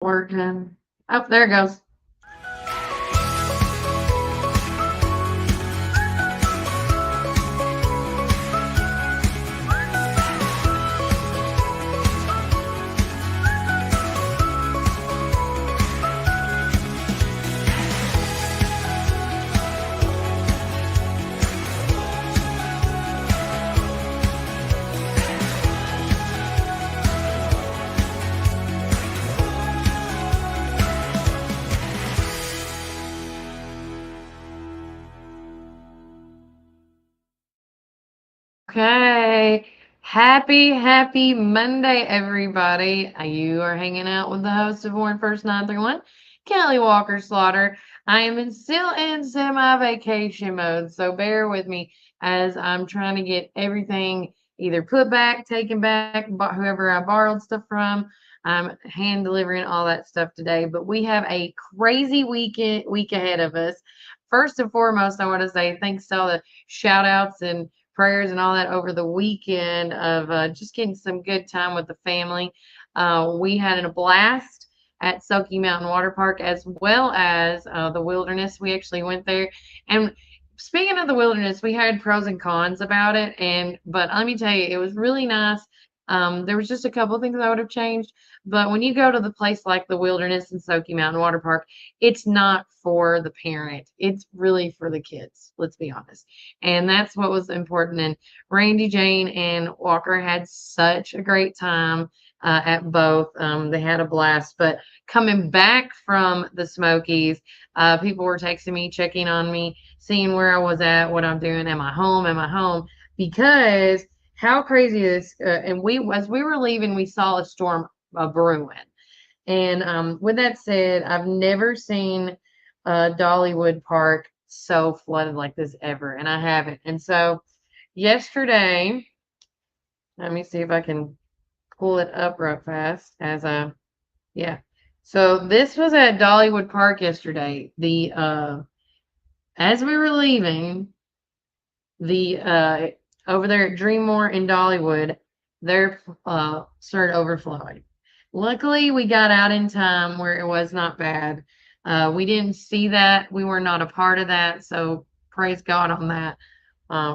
Working. Oh, there it goes. Okay. Happy Monday, everybody. You are hanging out with the host of Born First 931, Kelly Walker Slaughter. I am still in semi-vacation mode, so bear with me as I'm trying to get everything either put back, taken back, whoever I borrowed stuff from. I'm hand delivering all that stuff today, but we have a crazy week ahead of us. First and foremost, I want to say thanks to all the shout outs and prayers and all that over the weekend of just getting some good time with the family. We had a blast at Soaky Mountain Water Park as well as the wilderness. We actually went there. And speaking of the wilderness, we had pros and cons about it. But let me tell you, it was really nice. There was just a couple things I would have changed. But when you go to the place like the wilderness and Soaky Mountain Water Park, it's not for the parent. It's really for the kids. Let's be honest. And that's what was important. And Randy, Jane, and Walker had such a great time at both. They had a blast. But coming back from the Smokies, people were texting me, checking on me, seeing where I was at, what I'm doing. Am I home? Am I home? Because how crazy is and we as we were leaving, we saw a storm brewing. And with that said, I've never seen Dollywood Park so flooded like this ever, and I haven't. And so yesterday, let me see if I can pull it up real fast yeah. So this was at Dollywood Park yesterday. The as we were leaving, the over there at Dreammore in Dollywood, they're started overflowing. Luckily, we got out in time where it was not bad. We didn't see that. We were not a part of that. So praise God on that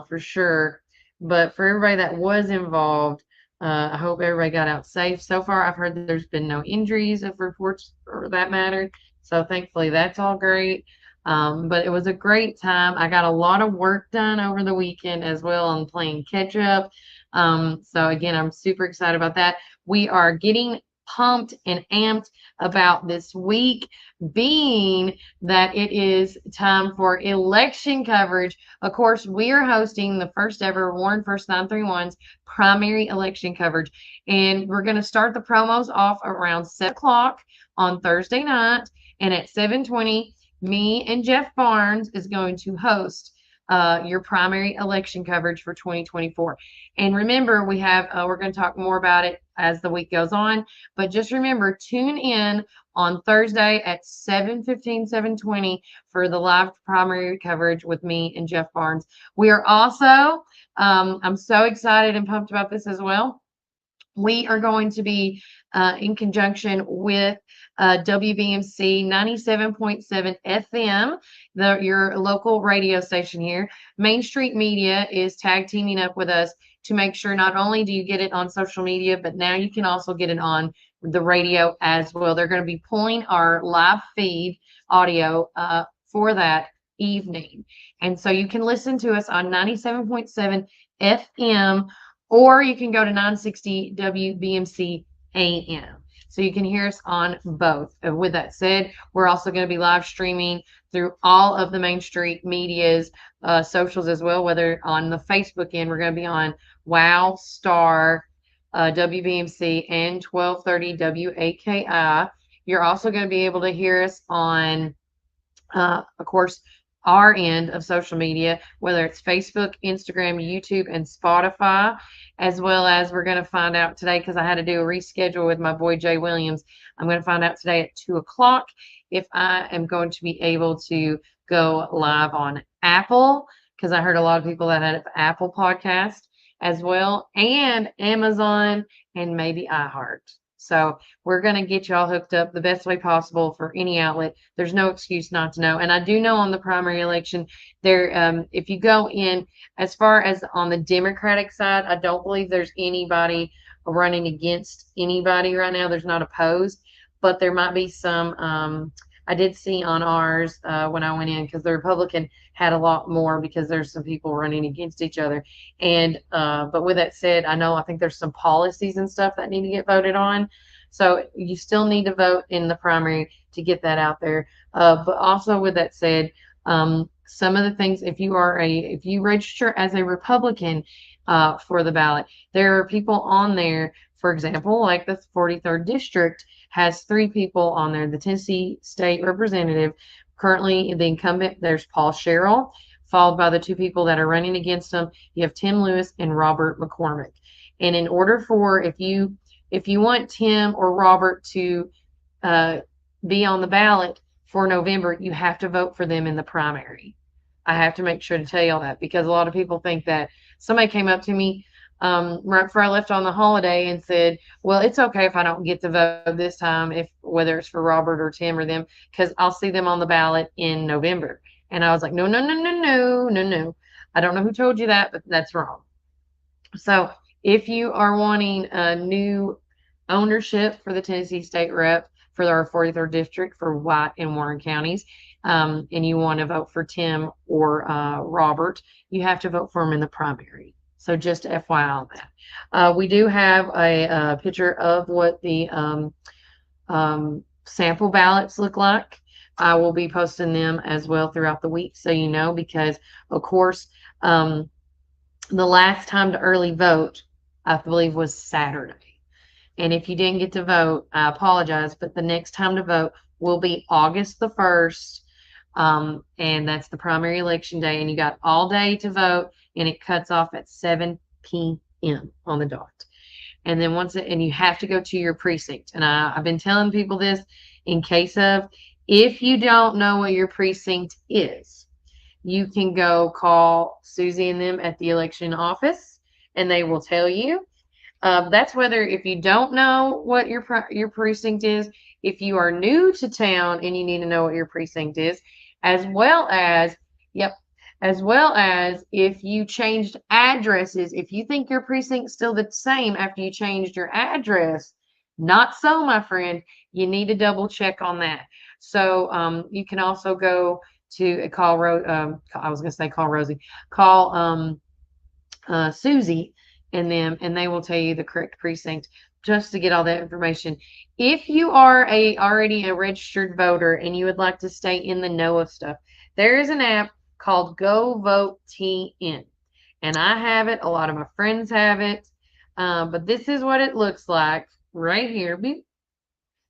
for sure. But for everybody that was involved, I hope everybody got out safe. So far, I've heard that there's been no injuries of reports for that matter. So thankfully, that's all great. But it was a great time. I got a lot of work done over the weekend as well on playing catch up. So again, I'm super excited about that. We are getting pumped and amped about this week being that it is time for election coverage. Of course, we are hosting the first ever Warren First 931's primary election coverage. And we're going to start the promos off around 7 o'clock on Thursday night. And at 7:20, me and Jeff Barnes is going to host your primary election coverage for 2024. And remember, we're going to talk more about it as the week goes on. But just remember, tune in on Thursday at 7:15, 7:20 for the live primary coverage with me and Jeff Barnes. We are also, I'm so excited and pumped about this as well. We are going to be in conjunction with WBMC 97.7 FM, your local radio station here. Main Street Media is tag teaming up with us to make sure not only do you get it on social media, but now you can also get it on the radio as well. They're going to be pulling our live feed audio for that evening. And so you can listen to us on 97.7 FM, or you can go to 960 WBMC AM. So you can hear us on both. With that said, we're also going to be live streaming through all of the Main Street Media's socials as well, whether on the Facebook end, we're going to be on Wow, Star, WBMC, and 1230 WAKI. You're also going to be able to hear us on, of course, our end of social media, whether it's Facebook, Instagram, YouTube, and Spotify, as well as we're going to find out today because I had to do a reschedule with my boy Jay Williams. I'm going to find out today at 2 o'clock if I am going to be able to go live on Apple, because I heard a lot of people that had an Apple podcast as well, and Amazon, and maybe iHeart. So we're going to get y'all hooked up the best way possible for any outlet. There's no excuse not to know. And I do know on the primary election, there, if you go in, as far as on the Democratic side, I don't believe there's anybody running against anybody right now. There's not opposed, but there might be some. I did see on ours when I went in, because the Republican had a lot more, because there's some people running against each other. And but with that said, I think there's some policies and stuff that need to get voted on. So you still need to vote in the primary to get that out there. But also with that said, some of the things, if you register as a Republican for the ballot, there are people on there. For example, like the 43rd district has 3 people on there. The Tennessee State Representative, currently the incumbent, there's Paul Sherrill, followed by the 2 people that are running against him. You have Tim Lewis and Robert McCormick. And in order for, if you want Tim or Robert to be on the ballot for November, you have to vote for them in the primary. I have to make sure to tell y'all that, because a lot of people think that. Somebody came up to me right before I left on the holiday and said, well, it's okay if I don't get to vote this time, whether it's for Robert or Tim or them, because I'll see them on the ballot in November. And I was like, no. I don't know who told you that, but that's wrong. So if you are wanting a new ownership for the Tennessee State Rep for our 43rd district for White and Warren counties, and you want to vote for Tim or Robert, you have to vote for them in the primary. So just FYI on that. We do have a picture of what the sample ballots look like. I will be posting them as well throughout the week, so you know, because of course the last time to early vote, I believe, was Saturday. And if you didn't get to vote, I apologize, but the next time to vote will be August the 1st. And that's the primary election day, and you got all day to vote, and it cuts off at 7 p.m. on the dot. And then and you have to go to your precinct. And I've been telling people this in case of, if you don't know what your precinct is, you can go call Susie and them at the election office, and they will tell you. That's whether, if you don't know what your precinct is, if you are new to town and you need to know what your precinct is, as well as if you changed addresses. If you think your precinct's still the same after you changed your address, not so, my friend. You need to double check on that. So you can also go to call Rosie. Call Susie and them, and they will tell you the correct precinct, just to get all that information. If you are already a registered voter and you would like to stay in the know of stuff, there is an app called Go Vote TN, and I have it. A lot of my friends have it, but this is what it looks like right here.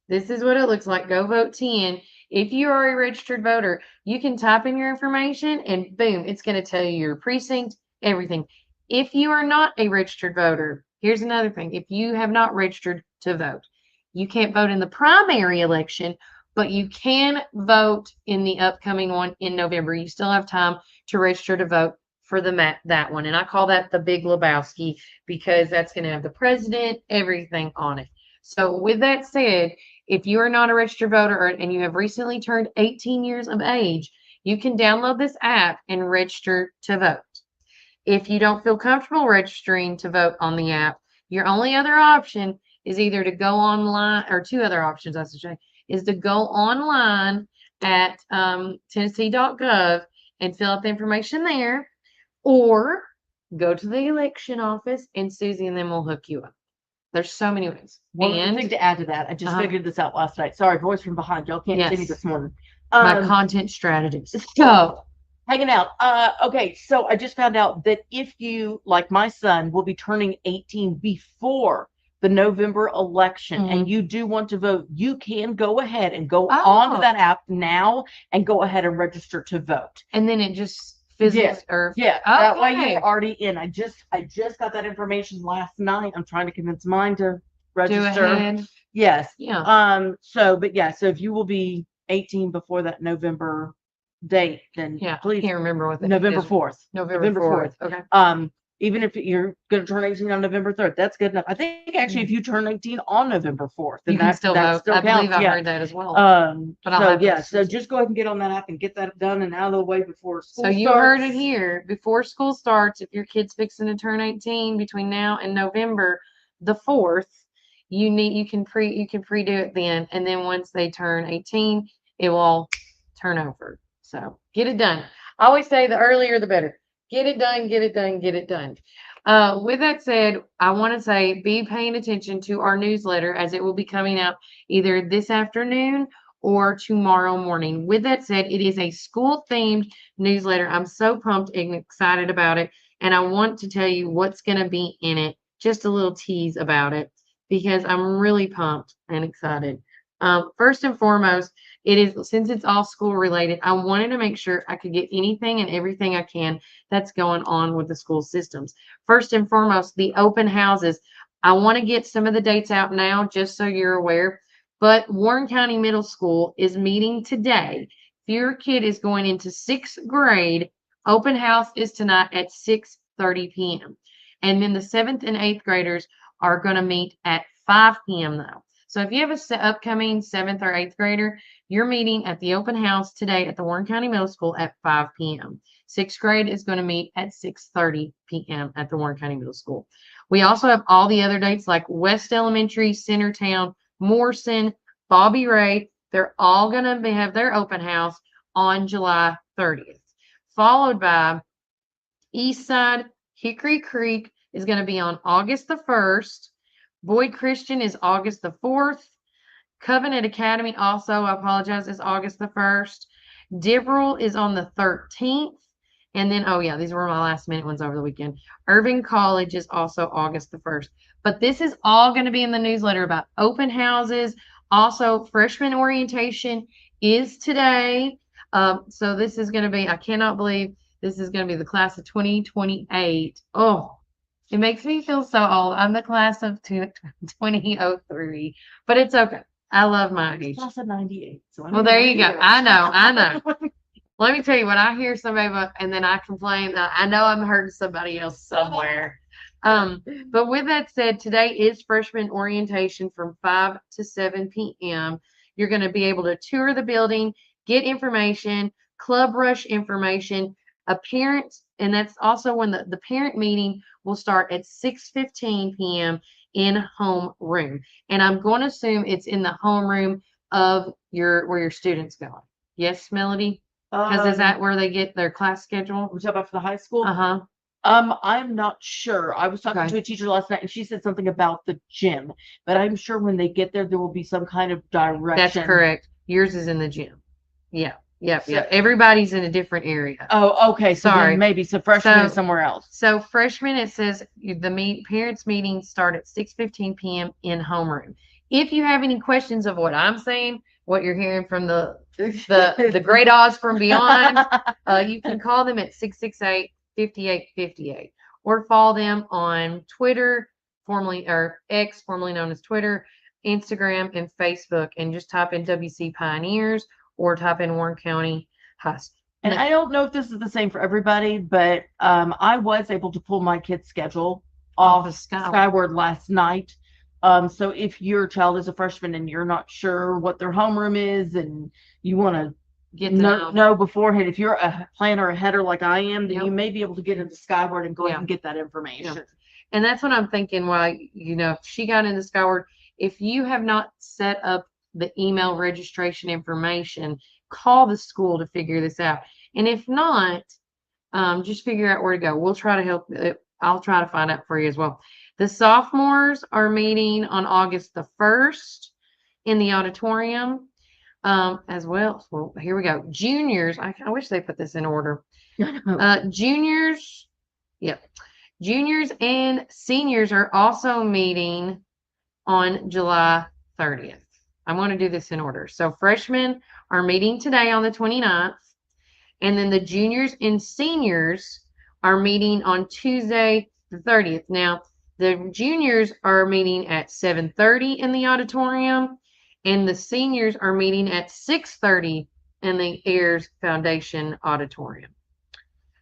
This is what it looks like. Go Vote TN. If you are a registered voter, you can type in your information, and boom, it's going to tell you your precinct, everything. If you are not a registered voter, here's another thing. If you have not registered to vote, you can't vote in the primary election, but you can vote in the upcoming one in November. You still have time to register to vote for that one. And I call that the Big Lebowski, because that's going to have the president, everything on it. So with that said, if you are not a registered voter and you have recently turned 18 years of age, you can download this app and register to vote. If you don't feel comfortable registering to vote on the app, your only other option is either to go online, or 2 other options, I should say, is to go online at Tennessee.gov and fill out the information there, or go to the election office and Susie and them will hook you up. There's so many ways. One thing to add to that, I just figured this out last night. Sorry, voice from behind. Y'all can't see me this morning. My content strategies. So hanging out. Okay, so I just found out that if you, like my son, will be turning 18 before the November election, and you do want to vote, you can go ahead and go onto that app now and go ahead and register to vote. And then it just fizzles. That way you're already in. I just got that information last night. I'm trying to convince mine to register. Yes. Yeah. So if you will be 18 before that November date, then please. I can't remember what November 4th. November 4th. Okay. Even if you're going to turn 18 on November 3rd, that's good enough. I think actually if you turn 18 on November 4th, then You can still that vote. still I believe counts. I Yeah. heard that as well. But I'll So have to yeah, so listen to just go ahead and get on that app and get that done and out of the way before school So you starts. heard it here. Before school starts, if your kid's fixing to turn 18 between now and November the 4th, you can pre-do it then, and then once they turn 18, it will all turn over. So get it done. I always say the earlier the better. Get it done, get it done, get it done. With that said, I want to say be paying attention to our newsletter as it will be coming out either this afternoon or tomorrow morning. With that said, it is a school themed newsletter. I'm so pumped and excited about it. And I want to tell you what's going to be in it. Just a little tease about it because I'm really pumped and excited. First and foremost, it is since it's all school related, I wanted to make sure I could get anything and everything I can that's going on with the school systems. First and foremost, the open houses. I want to get some of the dates out now just so you're aware. But Warren County Middle School is meeting today. If your kid is going into 6th grade, open house is tonight at 6:30 p.m. And then the 7th and 8th graders are going to meet at 5 p.m. though. So if you have a upcoming 7th or 8th grader, you're meeting at the open house today at the Warren County Middle School at 5 p.m. 6th grade is going to meet at 6:30 p.m. at the Warren County Middle School. We also have all the other dates like West Elementary, Centertown, Morrison, Bobby Ray. They're all going to have their open house on July 30th. Followed by Eastside, Hickory Creek is going to be on August the 1st. Boyd Christian is August the 4th. Covenant Academy also, I apologize, is August the 1st. Dibble is on the 13th. And then, oh yeah, these were my last minute ones over the weekend. Irving College is also August the 1st. But this is all going to be in the newsletter about open houses. Also, freshman orientation is today. So this is going to be, I cannot believe this is going to be the class of 2028. Oh, it makes me feel so old. I'm the class of 2003, but it's okay. I love my age. Class of 98. So Well, there you go. I know. Let me tell you, when I hear somebody and then I complain, I know I'm hurting somebody else somewhere. But with that said, today is freshman orientation from 5 to 7 p.m. You're going to be able to tour the building, get information, club rush information, a parent, and that's also when the parent meeting will start at 6:15 p.m. in homeroom. And I'm going to assume it's in the homeroom of where your students going. Yes, Melody? Because is that where they get their class schedule? We talk about for the high school? Uh-huh. I'm not sure. I was talking to a teacher last night and she said something about the gym, but I'm sure when they get there, there will be some kind of direction. That's correct. Yours is in the gym. Yeah. Yep. Everybody's in a different area. Oh, okay. So Sorry. then maybe so freshman is somewhere else. So freshman, it says the parents meetings start at 6:15 p.m. in homeroom. If you have any questions of what I'm saying, what you're hearing from the great Oz from beyond, you can call them at 668-5858 or follow them on Twitter, formerly or X, formerly known as Twitter, Instagram, and Facebook, and just type in WC Pioneers or type in Warren County High School. And I don't know if this is the same for everybody, but I was able to pull my kid's schedule off of Skyward last night. So if your child is a freshman and you're not sure what their homeroom is and you want to get to know beforehand, if you're a planner, a header like I am, then you may be able to get into Skyward and go ahead and get that information. And that's what I'm thinking. Why, if she got into Skyward, if you have not set up the email registration information, call the school to figure this out. And if not, just figure out where to go. We'll try to help. I'll try to find out for you as well. The sophomores are meeting on August the 1st in the auditorium as well. Well, here we go. Juniors, I wish they put this in order. Juniors and seniors are also meeting on July 30th. I'm going to do this in order. So freshmen are meeting today on the 29th, and then the juniors and seniors are meeting on Tuesday the 30th. Now, the juniors are meeting at 7:30 in the auditorium, and the seniors are meeting at 6:30 in the Ayers Foundation auditorium.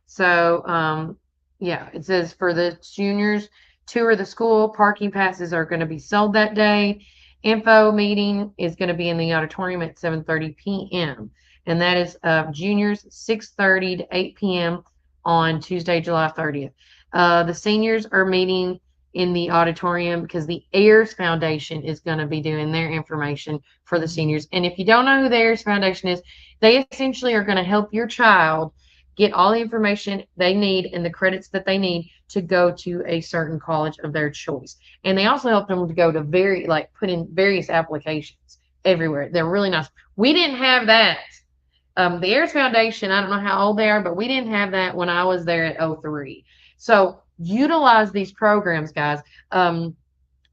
So, Yeah, it says for the juniors, tour the school, parking passes are going to be sold that day. Info meeting is going to be in the auditorium at 7:30 p.m. And that is juniors 6:30 to 8 p.m. on Tuesday, July 30th. The seniors are meeting in the auditorium because the Ayers Foundation is going to be doing their information for the seniors. And if you don't know who the Ayers Foundation is, they essentially are going to help your child get all the information they need and the credits that they need to go to a certain college of their choice. And they also help them to go to put in various applications everywhere. They're really nice. We didn't have that. The Ayers Foundation, I don't know how old they are, but we didn't have that when I was there at 03. So utilize these programs, guys. I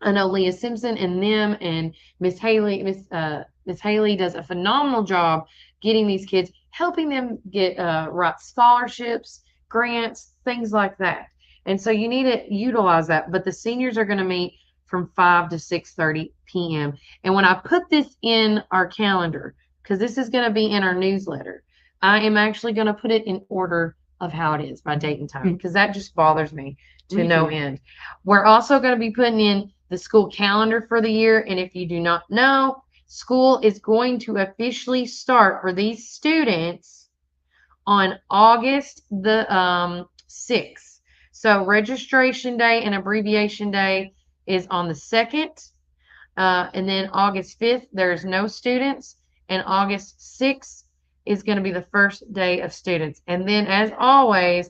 know Leah Simpson and them and Miss Haley does a phenomenal job getting these kids, helping them get right scholarships, grants, things like that. And so you need to utilize that. But the seniors are going to meet from 5 to 6:30 p.m. And when I put this in our calendar, because this is going to be in our newsletter, I am actually going to put it in order of how it is by date and time, because that just bothers me to no end. We're also going to be putting in the school calendar for the year. And if you do not know, school is going to officially start for these students on August the 6th. So registration day and abbreviation day is on the 2nd. And then August 5th, there's no students. And August 6th is going to be the first day of students. And then, as always,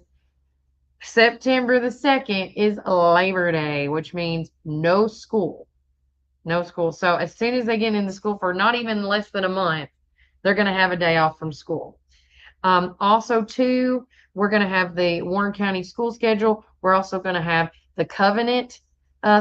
September the 2nd is Labor Day, which means no school. No school. So as soon as they get into school for not even less than a month, they're going to have a day off from school. Also, too, we're going to have the Warren County school schedule. We're also going to have the Covenant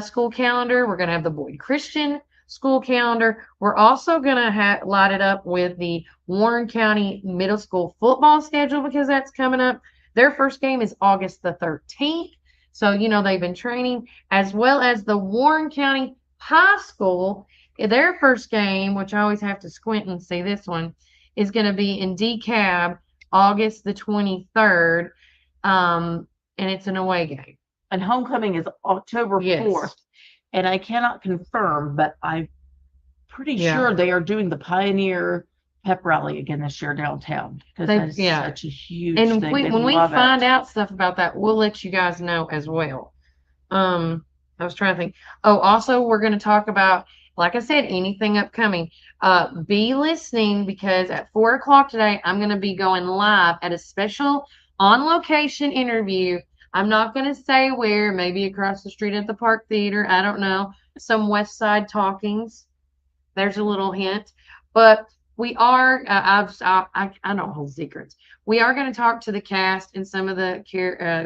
school calendar. We're going to have the Boyd Christian school calendar. We're also going to light it up with the Warren County middle school football schedule, because that's coming up. Their first game is August the 13th. So, they've been training, as well as the Warren County High School. Their first game, which I always have to squint and see this one, is going to be in DeKalb, August the 23rd. And it's an away game. And homecoming is October 4th. And I cannot confirm, but I'm pretty sure they are doing the Pioneer Pep Rally again this year downtown, because that's such a huge thing. And when we find out stuff about that, we'll let you guys know as well. I was trying to think. Oh, also, we're going to talk about, like I said, anything upcoming. Be listening, because at 4 o'clock today, I'm going to be going live at a special on-location interview. I'm not going to say where, maybe across the street at the Park Theater. I don't know. Some West Side talkings. There's a little hint. But we are, I don't hold secrets. We are going to talk to the cast and some of the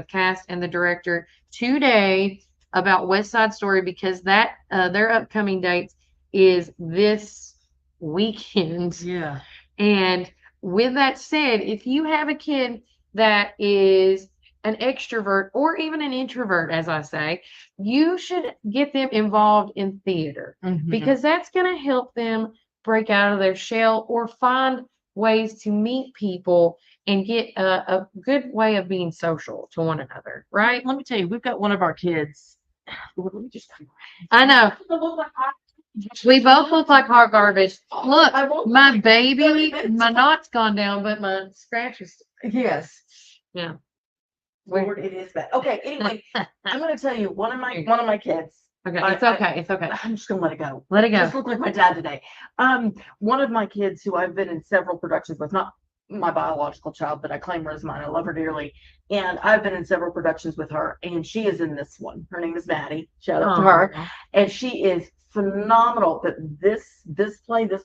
cast and the director today about West Side Story, because that their upcoming dates is this weekend. Yeah. And with that said, if you have a kid that is an extrovert or even an introvert, as I say, you should get them involved in theater, because that's going to help them break out of their shell or find ways to meet people and get a good way of being social to one another, right? Let me tell you, we've got one of our kids. Let me just. I know. We both look like hot garbage. Look, my baby, my knot's gone down, but my scratch is. Yes. Yeah. Lord, it is bad. Okay, anyway, I'm going to tell you, one of my kids. Okay, it's okay. It's okay. I'm just going to let it go. Let it go. Just look like my dad today. One of my kids who I've been in several productions with, not my biological child, but I claim her as mine. I love her dearly. And I've been in several productions with her, and she is in this one. Her name is Maddie. Shout out to her. And she is phenomenal. But this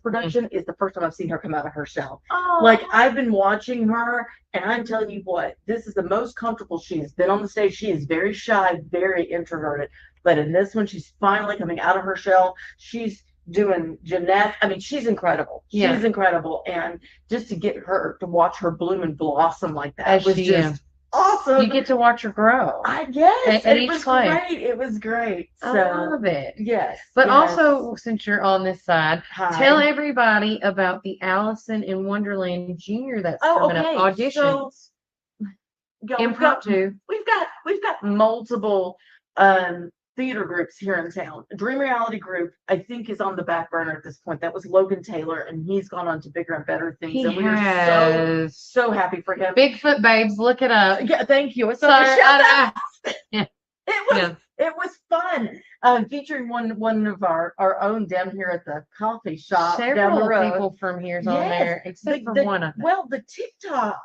production is the first time I've seen her come out of her shell. Like, I've been watching her, and I'm telling you what, this is the most comfortable she's been on the stage. She is very shy, very introverted. But in this one, she's finally coming out of her shell. She's doing gymnastics. I mean, she's incredible. She's incredible. And just to get her, to watch her bloom and blossom like that was just awesome. You get to watch her grow. I guess. At it each was play. great. It was great. So, I love it. Yes. But also, since you're on this side, Hi. tell everybody about the Allison in Wonderland Junior that's coming up. Auditions. So, impromptu. We've got we've got multiple theater groups here in town. Dream Reality Group, I think, is on the back burner at this point. That was Logan Taylor, and he's gone on to bigger and better things. He and we are has. so happy for him. Bigfoot Babes, look it up. Yeah, thank you. It's Sorry, yeah. It was fun. Featuring one of our own down here at the coffee shop down the Several road. people from here's on Yes, there, except for one of them. Well, the TikTok,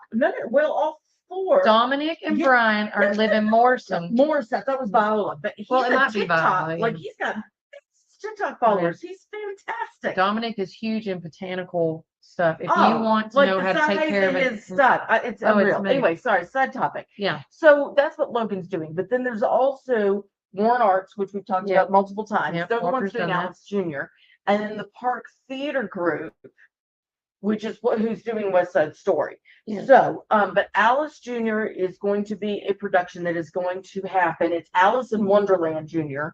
all four. Dominic and Brian are living Morrison. Morrison, that was Viola, but he's Well, it might be TikTok. Viola, Like yeah. he's got TikTok followers. He's fantastic. Dominic is huge in botanical stuff. If you Oh, want to like know the how to take size care of of it, his stuff. It's Oh, it's unreal. amazing. Anyway, sorry, side topic. yeah. So that's what Logan's doing. But then there's also Warren Arts, which we've talked Yep. about multiple times. Yep, They're the ones Walker's doing done that. Alice Jr. And then the Park Theater Group, which is who's doing West Side Story. Yeah. So, but Alice Jr. is going to be a production that is going to happen. It's Alice in Wonderland Jr.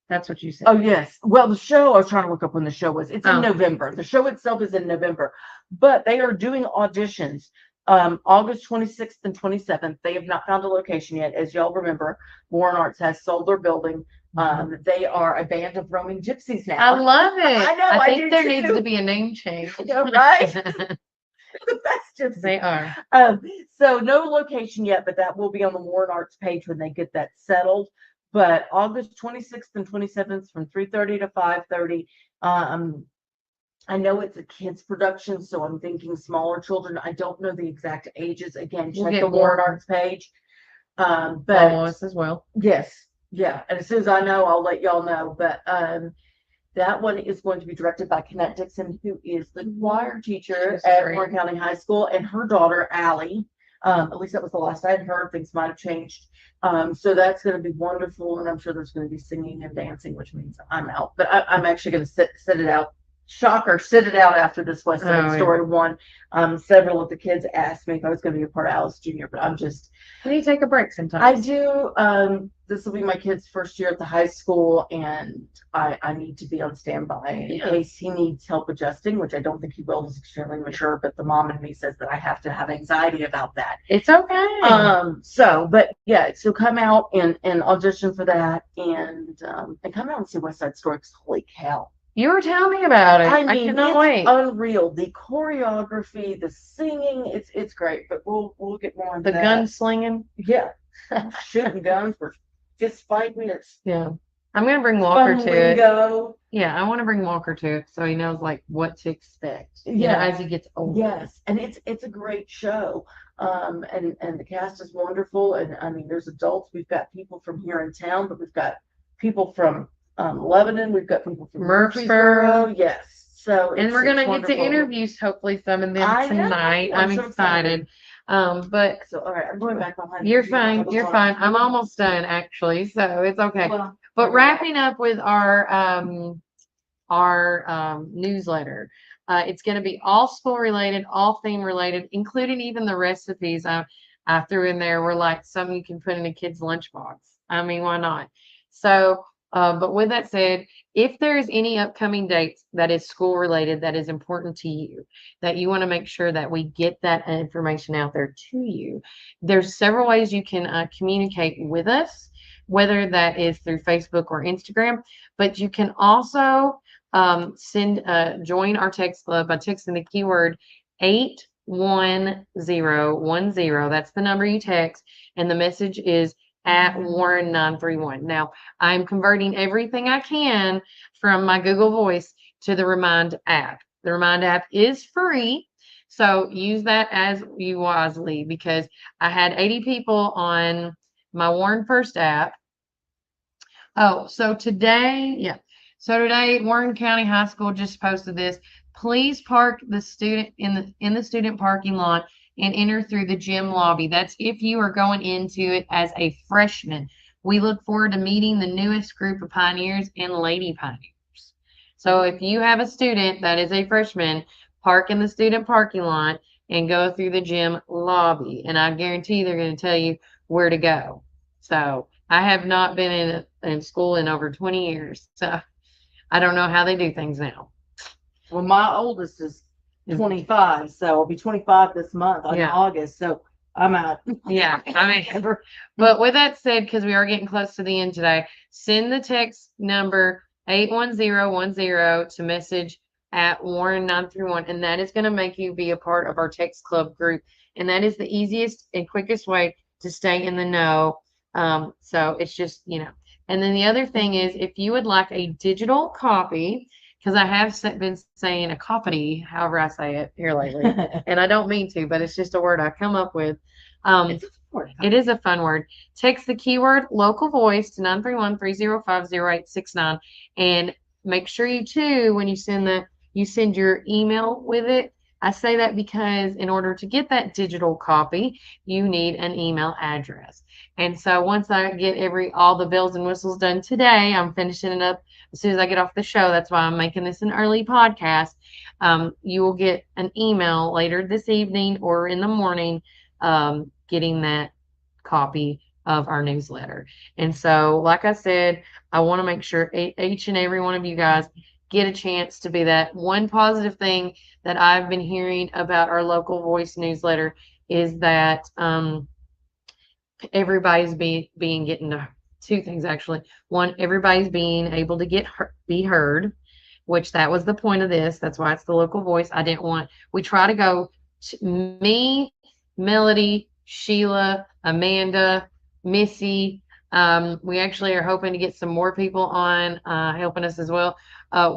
That's what you said. Oh yes. Well, the show, I was trying to look up when the show was. It's in Oh. November. The show itself is in November, but they are doing auditions August 26th and 27th. They have not found a location yet. As y'all remember, Warren Arts has sold their building. They are a band of roaming gypsies now. I love it. I know, I I think do there too. needs to be a name change. I know, right? The best gypsies. They are. So no location yet, but that will be on the Warren Arts page when they get that settled. But August 26th and 27th from 3:30 to 5:30. I know it's a kids production, so I'm thinking smaller children. I don't know the exact ages. Again, We'll check get the more. Warren Arts page. But Follow us as well. yes, yeah. And as soon as I know, I'll let y'all know. But that one is going to be directed by Kennette Dixon, who is the choir teacher She's at great. Warren County High School, and her daughter, Allie. At least that was the last I had heard. Things might have changed. So that's going to be wonderful. And I'm sure there's going to be singing and dancing, which means I'm out. But I'm actually going to sit it out. Shocker, sit it out after this West Side Oh, yeah. Story one. Several of the kids asked me if I was going to be a part of Alice Jr., but I'm just, We need to take a break I sometimes. do. This will be my kid's first year at the high school, and I need to be on standby in Yeah. case he needs help adjusting, which I don't think he will. He's extremely mature, but the mom in me says that I have to have anxiety about that. It's okay. But yeah, so come out and audition for that, and come out and see West Side Story. 'Cause holy cow! You were telling me about it. I I mean, cannot it's wait. unreal. The choreography, the singing, it's great. But we'll get more into The that. gunslinging. Yeah, shooting guns, we're fist fighting. It's Yeah. I'm going to bring Walker fun to it. lingo. Yeah, I want to bring Walker to it so he knows like what to expect. You know, Yeah. as he gets older. Yes, and it's a great show. And the cast is wonderful. And I mean, there's adults. We've got people from here in town, but we've got people from Lebanon. We've got people from Murfreesboro. Yes. So And we're it's gonna get to wonderful. interviews hopefully some of them I know. tonight. I'm I'm so excited. But So all right, I'm going back behind. you're fine. You're fine. I'm almost done actually, so it's okay. Well, But wrapping up with our newsletter, it's going to be all school related, all theme related, including even the recipes I threw in there were like some you can put in a kid's lunchbox. I mean, why not? So, but with that said, if there is any upcoming dates that is school related that is important to you, that you want to make sure that we get that information out there to you, there's several ways you can communicate with us, whether that is through Facebook or Instagram, but you can also join our text club by texting the keyword 81010. That's the number you text, and the message is at Warren 931. Now, I'm converting everything I can from my Google Voice to the Remind app. The Remind app is free, so use that as you wisely, because I had 80 people on my Warren First app. Oh, so today, Warren County High School just posted this. Please park the student in the student parking lot and enter through the gym lobby. That's if you are going into it as a freshman. We look forward to meeting the newest group of pioneers and lady pioneers. So if you have a student that is a freshman, park in the student parking lot and go through the gym lobby. And I guarantee they're going to tell you where to go. So I have not been in school in over 20 years. So I don't know how they do things now. Well, my oldest is 25, so I'll be 25 this month in Yeah. August. So I'm out. Yeah, I mean, Ever. but with that said, because we are getting close to the end today, send the text number 81010 to message at Warren 931, and that is going to make you be a part of our text club group. And that is the easiest and quickest way to stay in the know. So it's just, And then the other thing is, if you would like a digital copy, because I have been saying a copy, however I say it here lately, and I don't mean to, but it's just a word I come up with. It is a fun word. Text the keyword local voice to 931-305-0869, and make sure when you send your email with it. I say that because in order to get that digital copy, you need an email address. And so once I get all the bells and whistles done today, I'm finishing it up as soon as I get off the show. That's why I'm making this an early podcast. You will get an email later this evening or in the morning, getting that copy of our newsletter. And so, like I said, I want to make sure each and every one of you guys get a chance to be that. One positive thing that I've been hearing about our local voice newsletter is that everybody's getting to two things actually. One, everybody's being able to be heard, which that was the point of this. That's why it's the local voice. We try to go to me, Melody, Sheila, Amanda, Missy. We actually are hoping to get some more people on helping us as well.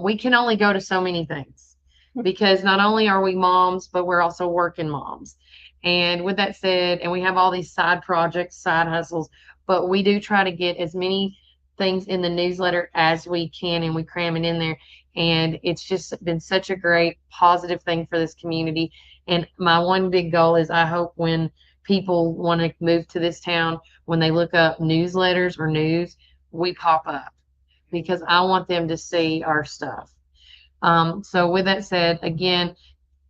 We can only go to so many things because not only are we moms, but we're also working moms. And with that said, and we have all these side projects, side hustles, but we do try to get as many things in the newsletter as we can, and we cram it in there. And it's just been such a great positive thing for this community. And my one big goal is I hope when people want to move to this town, when they look up newsletters or news, we pop up because I want them to see our stuff. So with that said, again,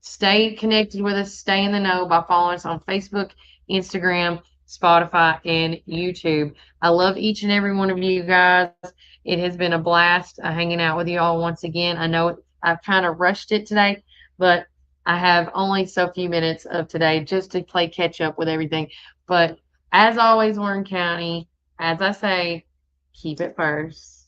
stay connected with us, stay in the know by following us on Facebook, Instagram, Spotify, and YouTube. I love each and every one of you guys. It has been a blast hanging out with you all once again. I know I've kind of rushed it today, but I have only so few minutes of today just to play catch up with everything. But as always, Warren County, as I say, keep it first.